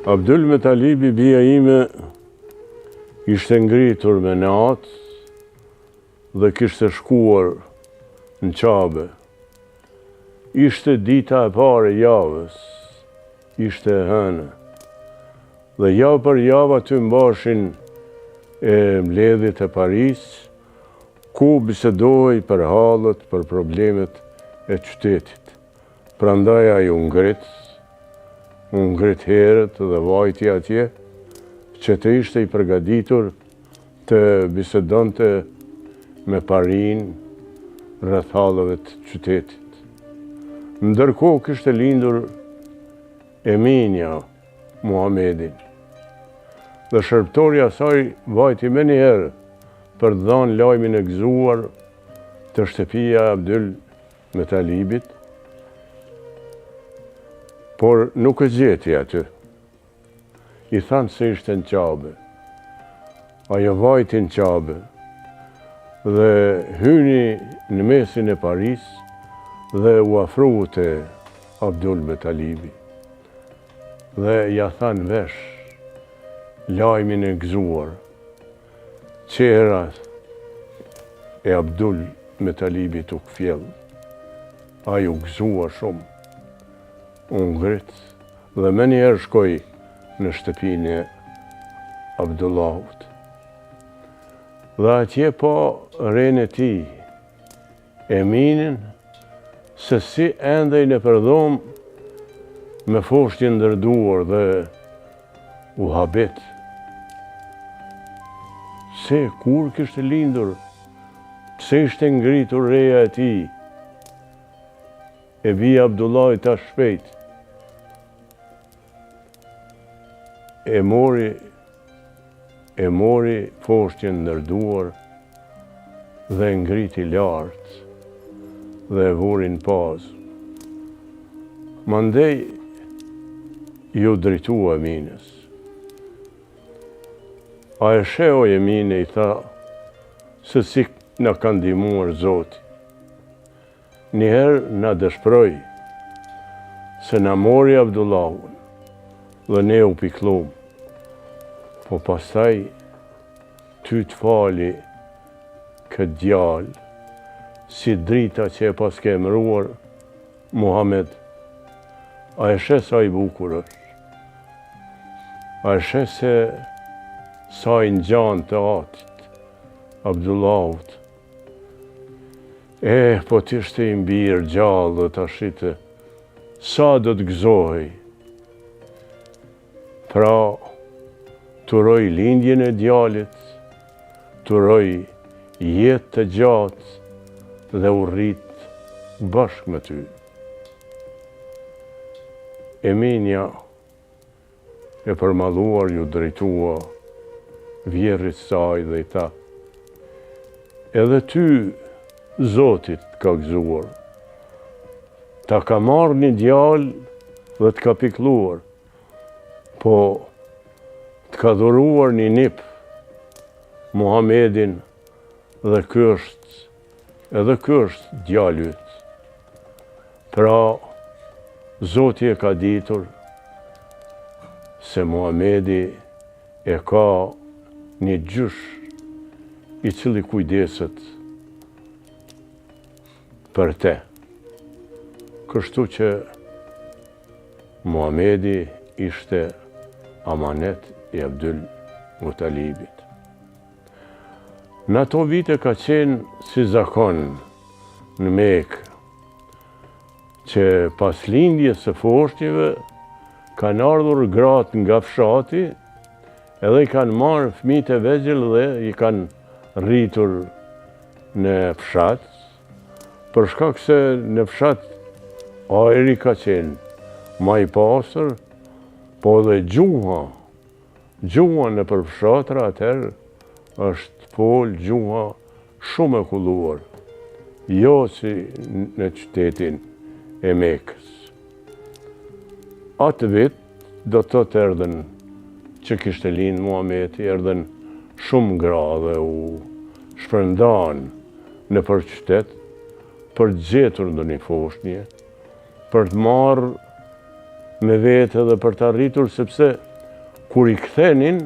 Abdul Metalibi, bia ime, ishte ngritur me natë dhe kishte shkuar në Qabe. Ishte dita e pare javës, ishte hënë. Dhe javë për javë aty mbashin e mbledhjet e Paris, ku bisedoj për halët, për problemet e qytetit. Prandaj ai u ngrit herët dhe vajti atje, që të ishte i përgatitur të bisedonte me Parin rreth hallëve të qytetit. Ndërkohë kishte lindur Eminia Muhamedin. Dhe shërbëtorja saj vajti me njëherë për të dhënë lajmin e gëzuar të shtëpia e Abdul Metalibit, por nuk e gjeti aty. I thanë se ishte në Qabe. Ajo vajti në Qabe dhe hyni në mesin e Paris dhe u afrua te Abdul Metalibi. Dhe ja thanë vesh lajmin e gëzuar. Qera e Abdul Metalibit u kfjell. Ai u gëzua shumë. U ngrit dhe me njerë shkoj në shtëpinë e Abdullahut. Dhe atje po rejnë e ti, Eminin, se si ende i në përdhom me foshtin ndërduar dhe u habet. Se kur kishte lindur, pse ishte ngritur reja e ti, e bia Abdullahit ta shpejt. E mori foshtin ndërduar dhe ngriti lartë dhe e vurin pas. Mandej ju drejtua Eminës. A e sheo Emine, i tha, se si na ka ndihmuar Zoti. Njëherë na dëshproi se na mori Abdullahun dhe ne u piklum. Po pastaj ty të fali këtë djalë, si drita që e pas ke emëruar Muhammed. A e shes sa i bukur është. A e shes se sa i ngjan të atit, Abdullahut. Po t'ishte i mbirë gjallë dhe tashite, sa do të gëzohej. Pra, turoj lindjen e djalit, turoj jetë të gjatë dhe u rrit bashkë me ty. Eminia e përmalluar ju drejtua vjerrit saj dhe i tha, edhe ty Zotit ka gëzuar, ta ka marrë një djalë dhe të ka pikluar, po të ka dhuruar një nip, Muhamedin, dhe ky është djali yt. Pra, Zoti e ka ditur se Muhamedi e ka një gjysh i cili kujdeset për te. Kështu që Muhamedi ishte amanet i Abdul Mutalibit. Në ato vite ka qenë si zakon në Mekë, që pas lindjes së foshtjeve kanë ardhur gratë nga fshati, edhe i kanë marrë fëmijët e vegjël dhe i kanë rritur në fshat, për shkak se në fshat ajri ka qenë më i pastër, po dhe gjuha në përfshatra atëherë është fol gjuha shumë e kulluar, jo si në qytetin e Mekës. Atë vit do të thotë erdhen që kishte lind Muhamedi, erdhen shumë gra dhe u shpërndan në për qytet për të gjetur ndonjë foshnjë, për të marrë me vete dhe për të arritur, sepse kur i kthenin,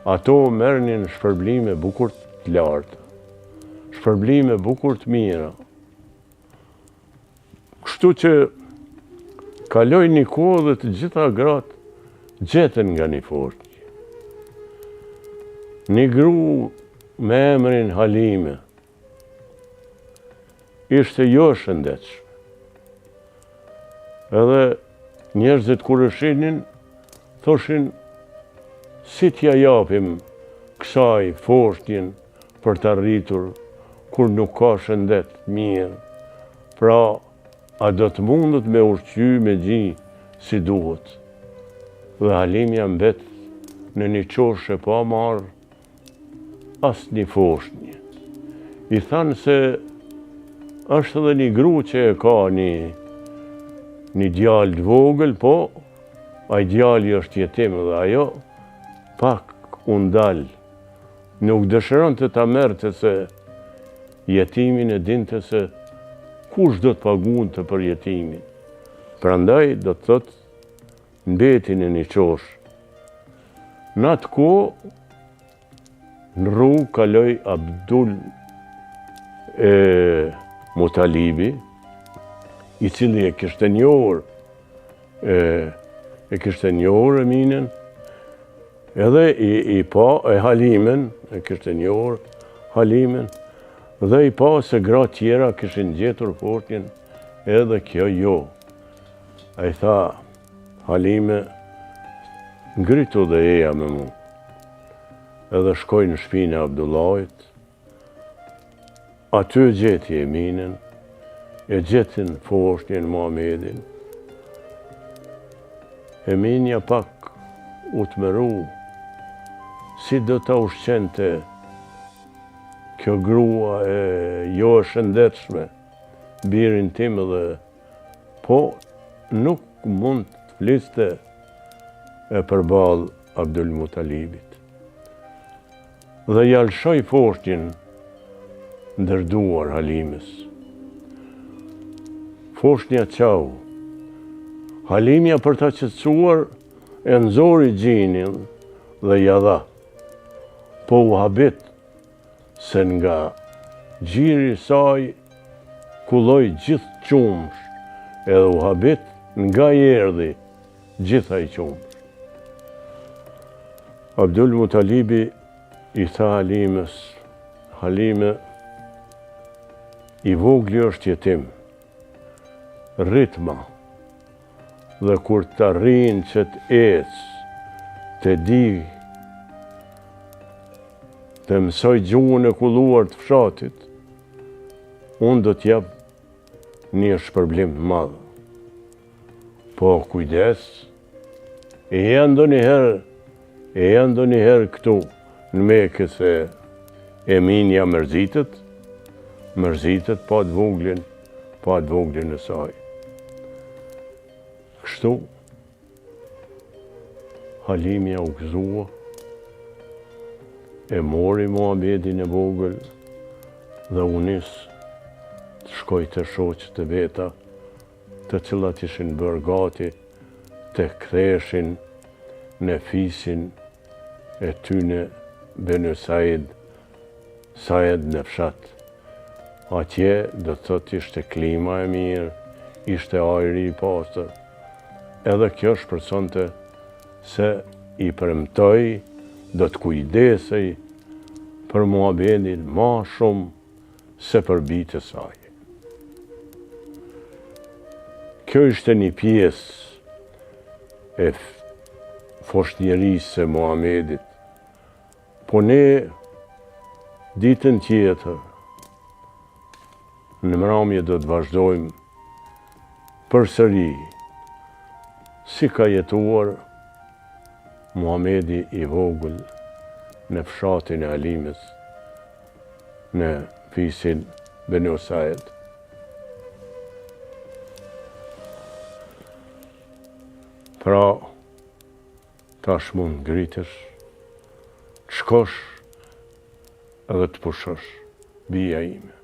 ato merrnin shpërblime bukur të larta, shpërblime bukur të mira. Kështu që kaloi një kohë dhe të gjitha gratë gjeten nga një fornjë. Një gru me emrin Halime ishte jo shëndetshme. Edhe njerëzit kur e shihnin, thoshin si t'ja japim kësaj fornjën për të arritur kur nuk ka shëndet mirë. Pra, a do të mundet me ushqy me gji si duhet. Dhe Halimja mbet në një qoshe pa marrë as një fornjë. I thanë se është edhe një gru që e ka një djalë të vogël, po ai djali është jetim dhe ajo pak u ndal. Nuk dëshiron të ta merrte se jetimin e dinte se kush do të pagunte për jetimin. Prandaj do të thotë mbeti në një qosh. Në atë kohë në rrugë kaloi Abdul Mutalibi, i cili e kishte njohur Eminen, edhe i pa e Halimen, e kishte njohur Halimen, dhe i pa se gra tjera kishin gjetur fornjën, edhe kjo jo. A i tha, Halime, ngritu dhe eja me mu. Edhe shkoj në shpinë e Abdullahit, aty gjeti Eminen, e gjetin fornjën Muhamedin. Eminja pak u të mëru, si do ta ushqente kjo grua e jo e shëndetshme, birin tim dhe po nuk mund të fliste e përballë Abdul Mutalibit. Dhe ja lshoi fornjën ndërduar Halimes. Fornja qau. Halimja për ta qetësuar e nxori gjinin dhe ja dha. Po u habit se nga gjiri saj kulloj gjithë qumsh, edhe u habit nga i erdhi gjitha i qumsh. Abdul Mutalibi i tha Halimes, Halime, i vogli është jetim, ritma, dhe kur të arrin që të ecë, të di, të mësoj gjuhën e kulluar të fshatit, unë do t'jap një shpërblim të madh. Po kujdes, e janë ndonjëherë këtu në Mekë se Eminja mërzitet pa të voglin e saj. Kështu, Halimja u gëzua, e mori Muhamedin e vogël dhe u nis të shkoj të shoqët e veta, të cilat ishin bërë gati të ktheshin në fisin e tyne Benu Said në fshat. Atje do të thot ishte klima e mirë, ishte ajri i pastër. Edhe kjo shpresonte se i premtoi, do të kujdesej për Muhamedin ma shumë se për bijtë e saj. Kjo ishte një pjesë e foshnjërisë së Muhamedit. Po ne ditën tjetër në mramje do të vazhdojmë përsëri si ka jetuar Muhamedi i vogël në fshatin e Halimes, në fisin Benu Said. Pra, tash mund ngritesh, të shkosh edhe të pushosh, bija ime.